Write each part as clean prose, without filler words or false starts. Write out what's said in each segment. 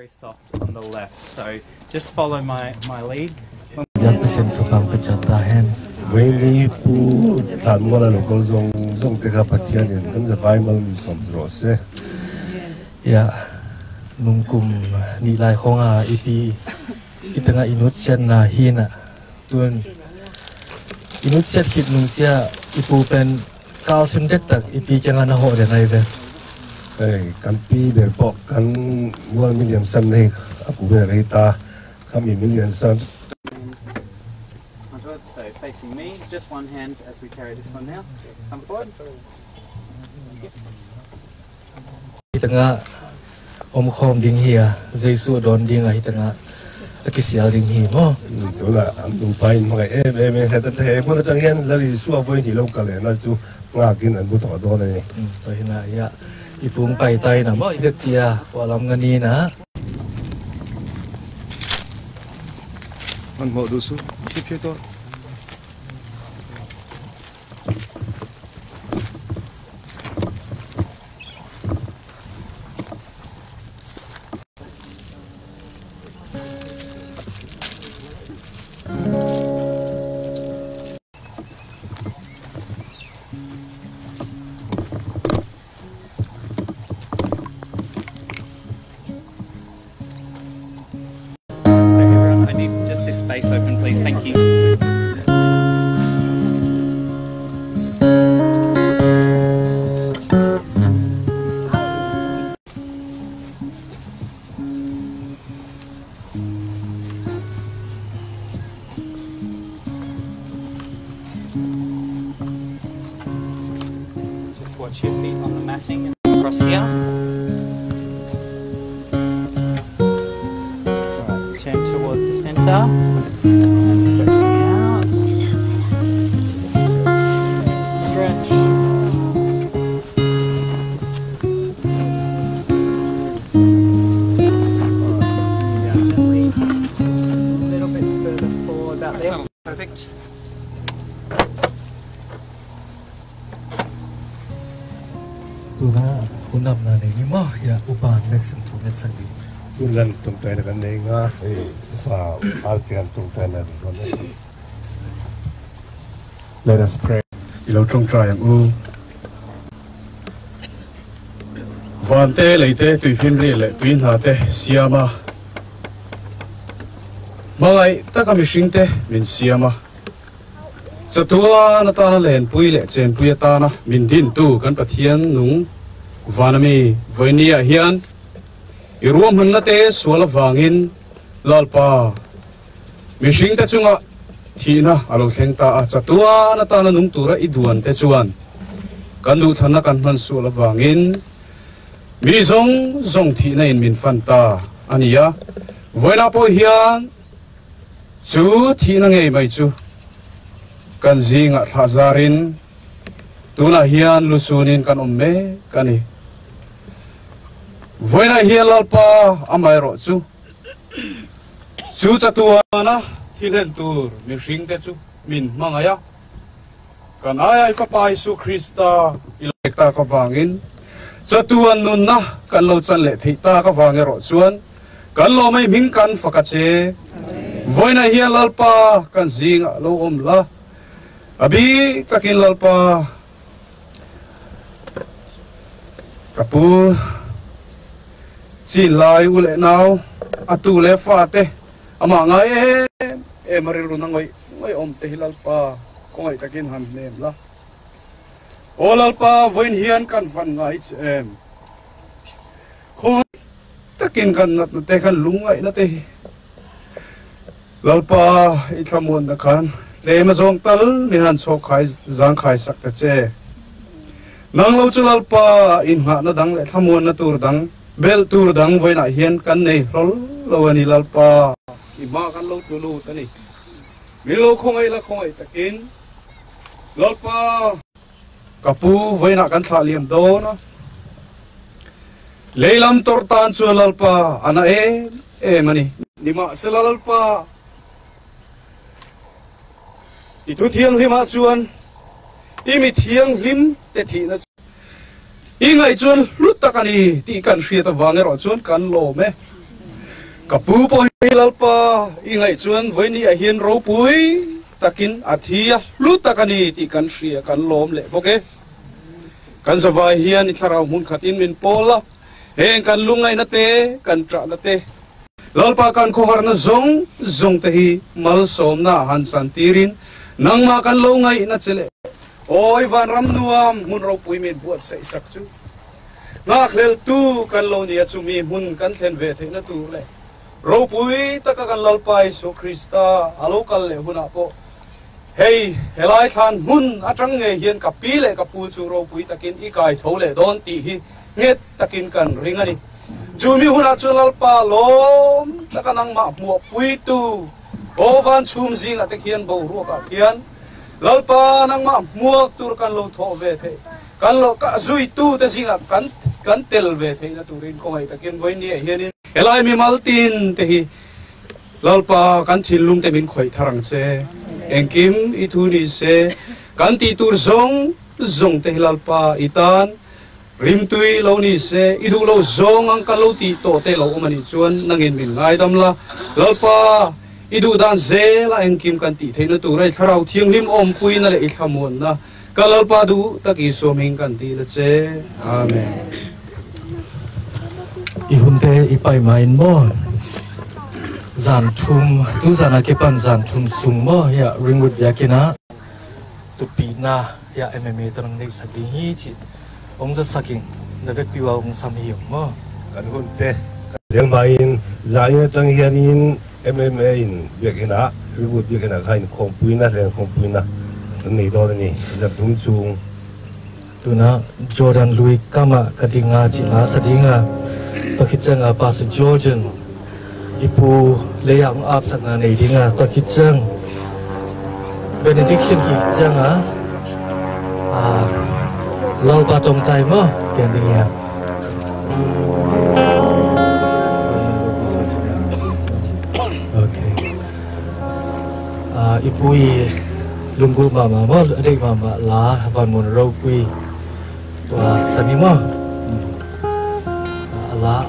very soft on the left, so just follow my lead. Yang pesen tupang pecata hen. Với ní pu thàn mua là nó có dùng cái gặp thiên nhiên vẫn là bài mal mình sống rồi sẽ. Ya, nungkum nilai konga ipi itanga inut sian na hina tuan inut sian hit nung sia ipu pen kal sendek tak ipi jangan ho dan aive. Kan pi berbok kan 1 million sam này aku berita kami million sam. So facing me, just one hand as we carry this one now. Come forward. Itanga om khom ding hia Jesu don ding ai itanga akisial ding hi mo. Đó là am tu pai mà cái em hết thế mà chẳng hạn là đi xua với thì lâu cả là chú ngã kinh anh bút tọt đó này. Tôi hina ya ipung pai tai na mo ivek kia walam ngani na. Anh mauดูsu, tiếp đó. Space open, please. Thank you. Just watch your feet on the matting and across here. Right, turn towards the centre. Perfect. Tuna unam na ni mo ya upan next to next Sunday. Ulan tung tay na kan này nga và alkian tung tay na kon. Let us pray. Ilo trong trai ang u. Van te lấy te tùy phim ri lệ tùy na te siama. Mọi ta kami sinh te min siama. Sa tua na ta na len pui le chen pui ta na min din tu kan pathian nung vanami voinia hian iruam hun na te suala wangin lalpa mi sinh te chunga thina alo thleng ta a chatua na ta na nung tura iduan te chuan kan du thana kan man suala wangin mi zong thina in min fanta ania voina po hian chú thi na ngay mai chú kan zinga thazarin tuna hian lusunin kan omme kani voina hian lalpa amai ro chú chatuana thilen tur mi hring te chu min mangaya kan ai fa pa Jesu Krista ilekta ka wangin chatuan nun na kan lo chan le theita ka wange ro chuan kan lo mai ming kan fakache voina hian lalpa kan zinga lo om la abi takin lalpa kapu chin lai ule naw atu le fa te ama ngai e marilu na ngoi om te lalpa koi takin han nem la o lalpa voin hian kan van ngai em koi takin kan nat te kan lungai na te lalpa itlamun na kan le ma zong tal mi han chok khai zang khai sak ta che nang lo chu lalpa in ha na dang le thamun na tur dang bel tur dang voina hian kan nei rol lo ani lalpa i ma kan lo tu lu ta ni mi lo khongai la khongai takin lalpa kapu voina kan tha liam do na leilam tor tan chu lalpa ana e mani nima selalpa itu thiang lima chuan imi thiang lim te thi na ingai chuan lut takani ti kan hria ta wange ro chuan kan lo me kapu po hilalpa ingai chuan voini a hian ro pui takin athia lutakani ti kan ria kan lom le boke kan zawai hian itharau mun khatin min pola heng kan lungai na te kan tra na te lalpa kan khohar na zong te hi mal som na han san tirin nangma kan lo ngai na chele oi van ram nuam mun ro pui min buat sai sak chu ngak lel tu kan lo ni achumi mun kan thlen ve the na tu le ro pui taka kan lalpai so krista alo kal le huna po hey helai than mun atang nge hian kapi le kapu chu ro pui takin I kai thole don ti hi nget takin kan ringani chumi huna chu lalpa lom taka nang ma mu pui tu ovan chum jing atek hian bo ro ka hian lalpa nang ma muak tur kan lo tho ve the kan lo ka zui tu te jinga kan tel ve the na turin ko ngai takin voi ni hianin elai mi maltin te hi lalpa kan thilung te min khoi tharang che engkim I thu ni se kan ti tur zong te lalpa itan rim tui lo ni se idu lo zong ang kan lo ti to te lo mani chuan nangin min ngai dam la lalpa idu dan zela engkim kan ti theina tu rai tharau thiang lim om pui na le I thamon na kalalpa du taki soming kan ti la che amen I hunte I pai main mo zan thum tu zana ke pan zan thum sung mo ya ringwood yakina tu pi na ya MMA tarang nei saking hi chi ong za saking na bek piwa ong sam hi mo kan hunte kan main zaya tang hianin MMA in yakina ringwood yakina khain khompuina len khompuina nei do ni zan thum chung tuna Jordan Louis kama kadinga china sadinga tokichanga pas Jordan ipu leyang ap sakna nei dinga tokichang benediction hi changa lau pa tong tai mo kenia okay ipui lunggul mama mo adek mama la van mon ro pui tua sani mo ala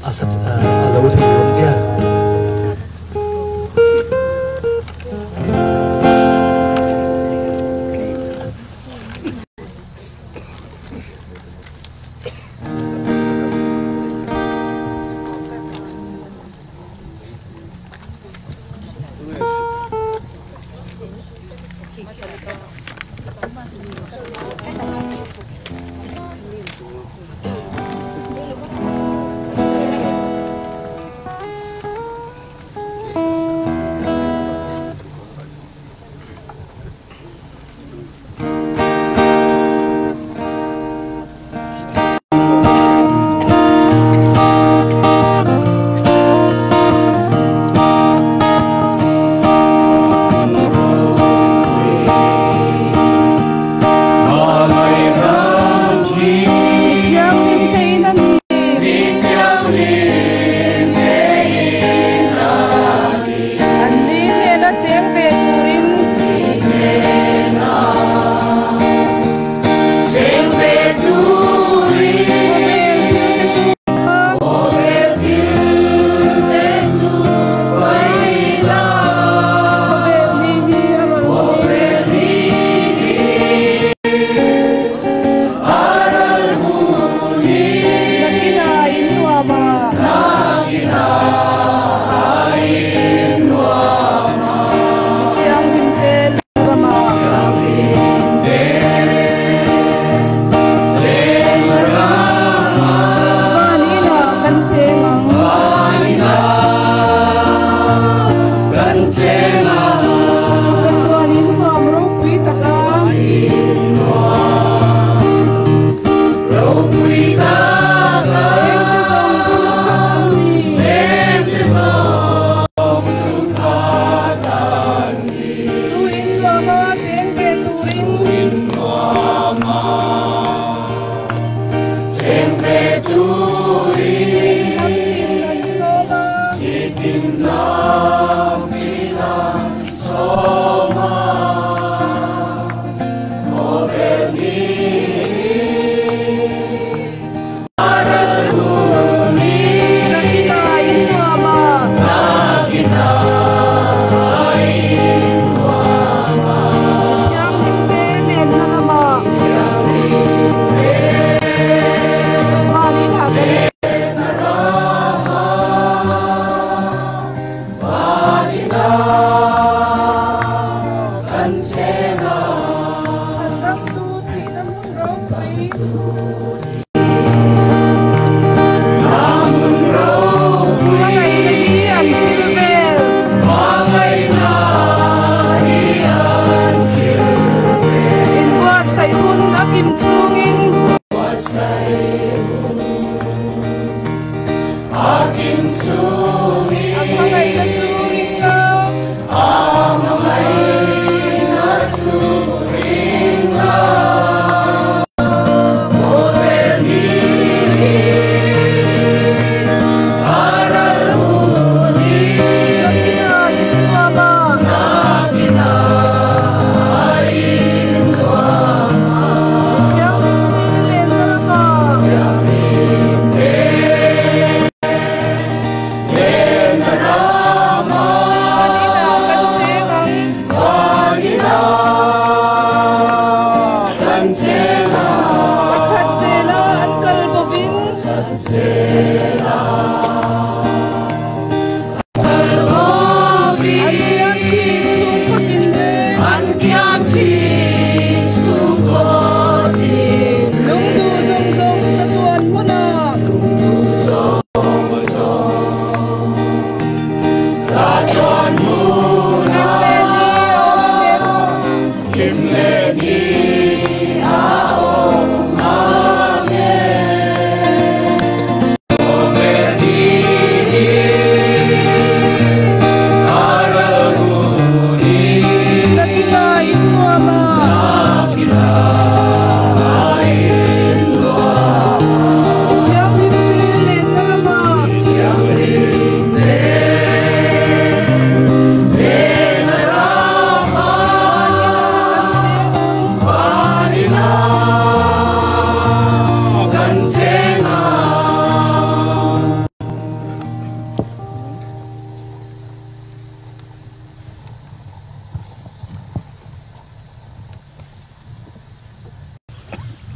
asat alo thi yom dia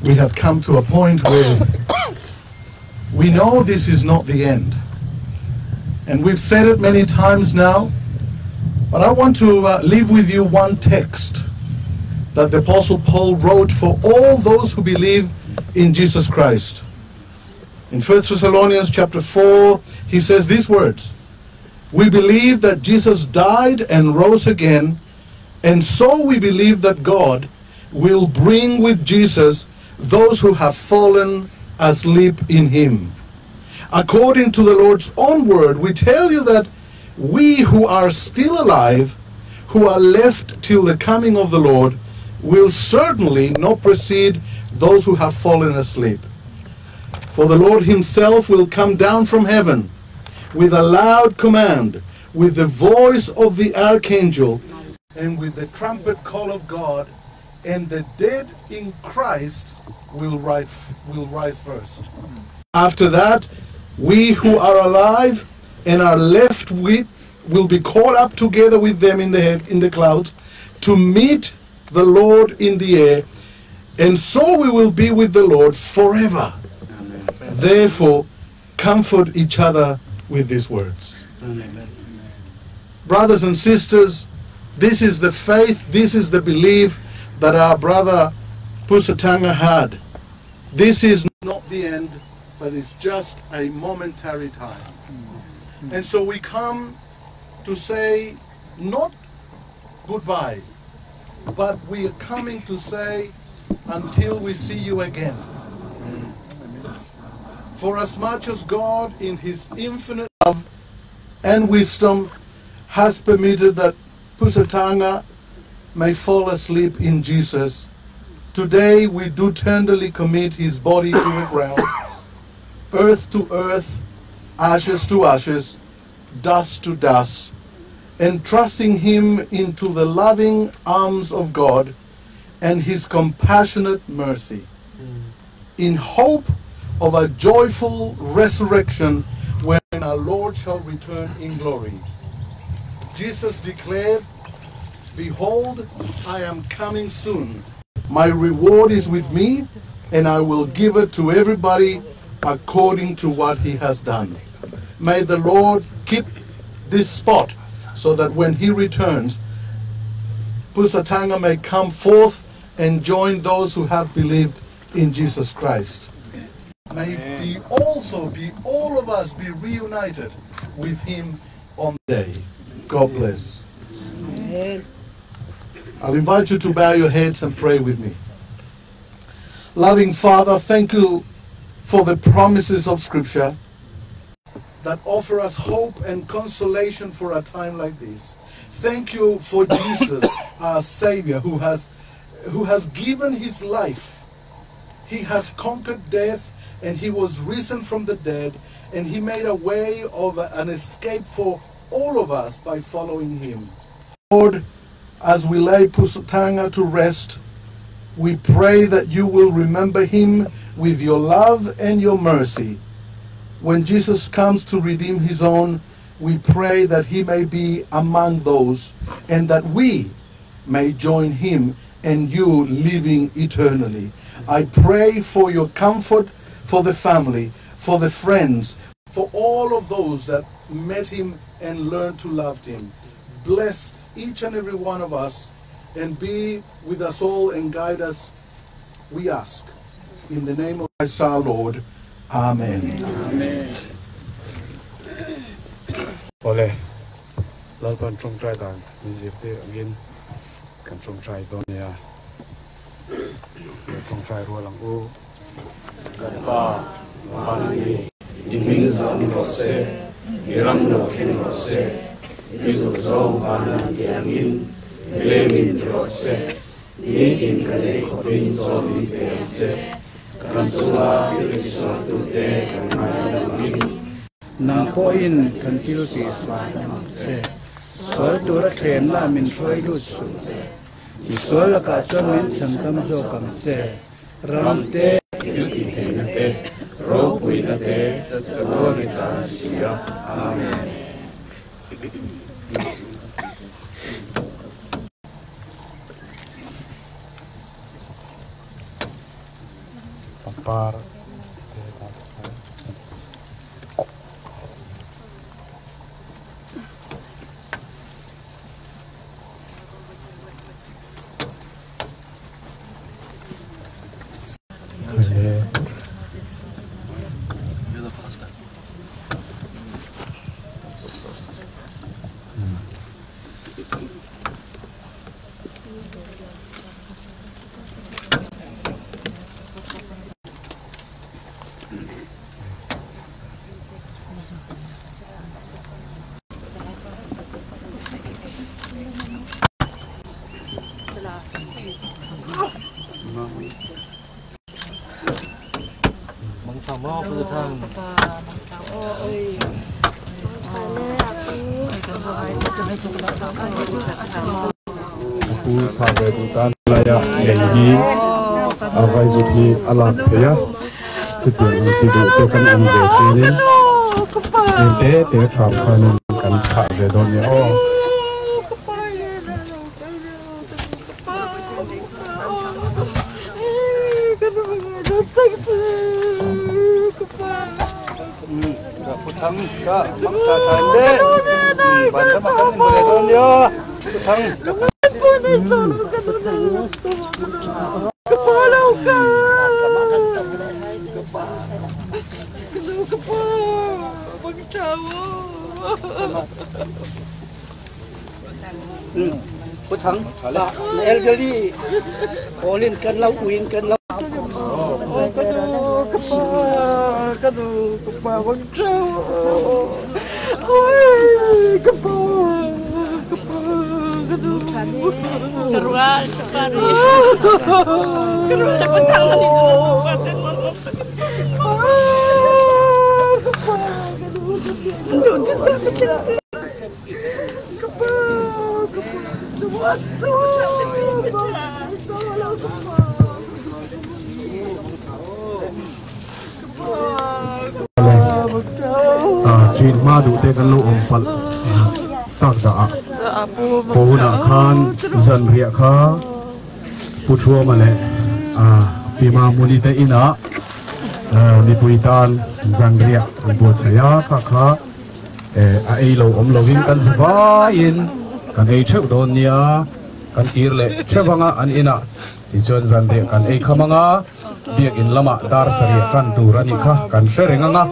we have come to a point where we know this is not the end. And we've said it many times now, but I want to leave with you one text that the Apostle Paul wrote for all those who believe in Jesus Christ. In 1 Thessalonians chapter 4, he says these words, "We believe that Jesus died and rose again, and so we believe that God will bring with Jesus those who have fallen asleep in him. According to the Lord's own word, we tell you that we who are still alive, who are left till the coming of the Lord, will certainly not precede those who have fallen asleep. For the Lord himself will come down from heaven with a loud command, with the voice of the archangel, and with the trumpet call of God, and the dead in Christ will rise first. After that, we who are alive and are left with will be caught up together with them in the clouds to meet the Lord in the air, and so we will be with the Lord forever. Amen. Therefore, comfort each other with these words." Amen. Brothers and sisters, this is the faith, this is the belief that our brother ZATHANGA had. This is not the end, but it's just a momentary time. And so we come to say not goodbye, but we are coming to say until we see you again. For as much as God in his infinite love and wisdom has permitted that ZATHANGA may fall asleep in Jesus, today we do tenderly commit his body to the ground, earth to earth, ashes to ashes, dust to dust, and trusting him into the loving arms of God and his compassionate mercy, in hope of a joyful resurrection when our Lord shall return in glory. Jesus declared, "Behold, I am coming soon. My reward is with me, and I will give it to everybody according to what he has done." May the Lord keep this spot so that when he returns, ZATHANGA may come forth and join those who have believed in Jesus Christ. May all of us be reunited with him on the day. God bless. Amen. I'll invite you to bow your heads and pray with me. Loving Father, thank you for the promises of Scripture that offer us hope and consolation for a time like this. Thank you for Jesus, our Savior, who has given his life. He has conquered death, and he was risen from the dead, and he made a way of an escape for all of us by following him. Lord, as we lay ZATHANGA to rest, we pray that you will remember him with your love and your mercy. When Jesus comes to redeem his own, we pray that he may be among those, and that we may join him and you living eternally. I pray for your comfort, for the family, for the friends, for all of those that met him and learned to love him. Bless each and every one of us, and be with us all and guide us, we ask. In the name of Christ our Lord. Amen. Amen. Ole, lalpan trong trai dan, nizipte angin, kan trong trai donia, trong trai rualang u, kan pa, mahani, imingzam rose, iram no ken rose, izuzom vanan tiangin, lemin rose, nikin kale kopin zomi peanse. Kansua Kristus te kanayaming nakoin kantil ti se sol tura khen la min soi lu su isol ka chon min chamtam jo kam se ram te til ti te na te ro pui na te chalo ni ta sia. Amen. par Mang tama ko tang. aku sahaja tutan layak lagi awal jadi alat ya kita tidak sekan ini ini dia camkan kan sahaja donya oh Putang ka maksa tande banda makan boleh don yo putang kepala ka putang la elderly olin kan lau uin kan lau Kadu kepala jauh, keruan sekali, keruan petang di Jin madu te kan lo ompal tak da po na khan zan ria kha puchua male pima muni te ina ni puitan zan ria bo saya kha kha a ei lo om lovin kan zvain kan ei theu don nia kan tir le thewanga an ina ti chon zan ria kan ei khamanga biak in lama dar sari kan turani kha kan sherenganga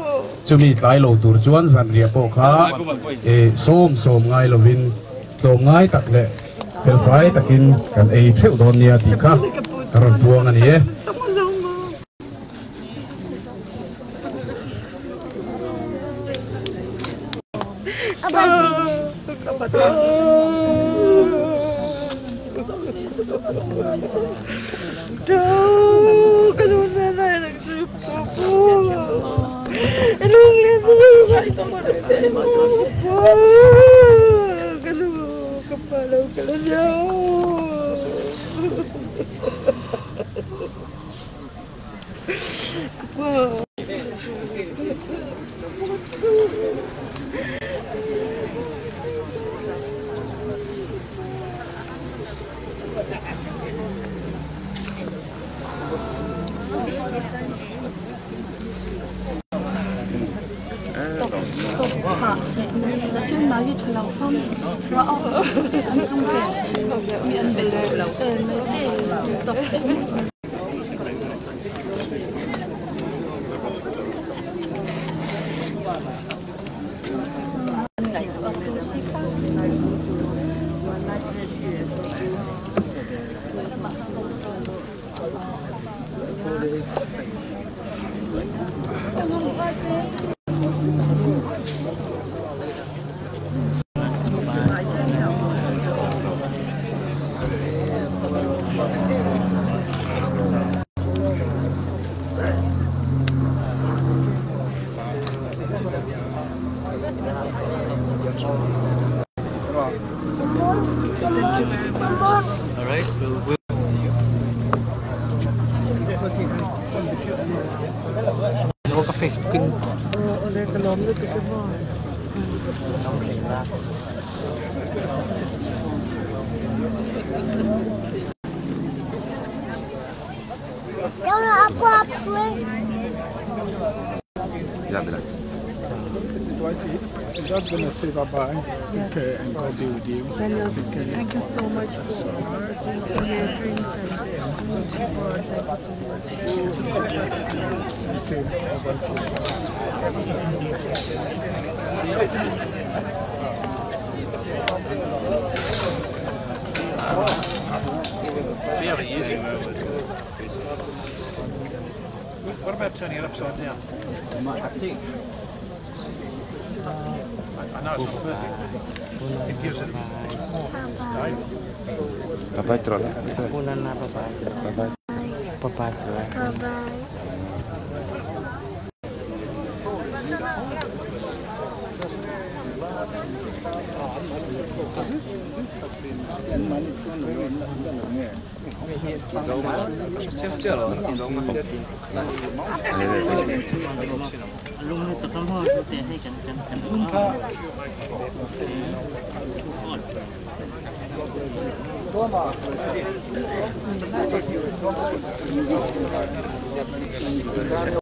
chumi tlai lo tur chuan zan ria po kha som ngai lovin tlom ngai tak le fel fai takin kan ei theu don nia ti kha karon puang ani e I'm just going to say bye-bye. Take care and God be with you. Thank you so much for your dreams and What about turning it upside down? You might have to. I know it's not perfect. It gives it stable. Bye-bye, Trolla. bye-bye. Bye.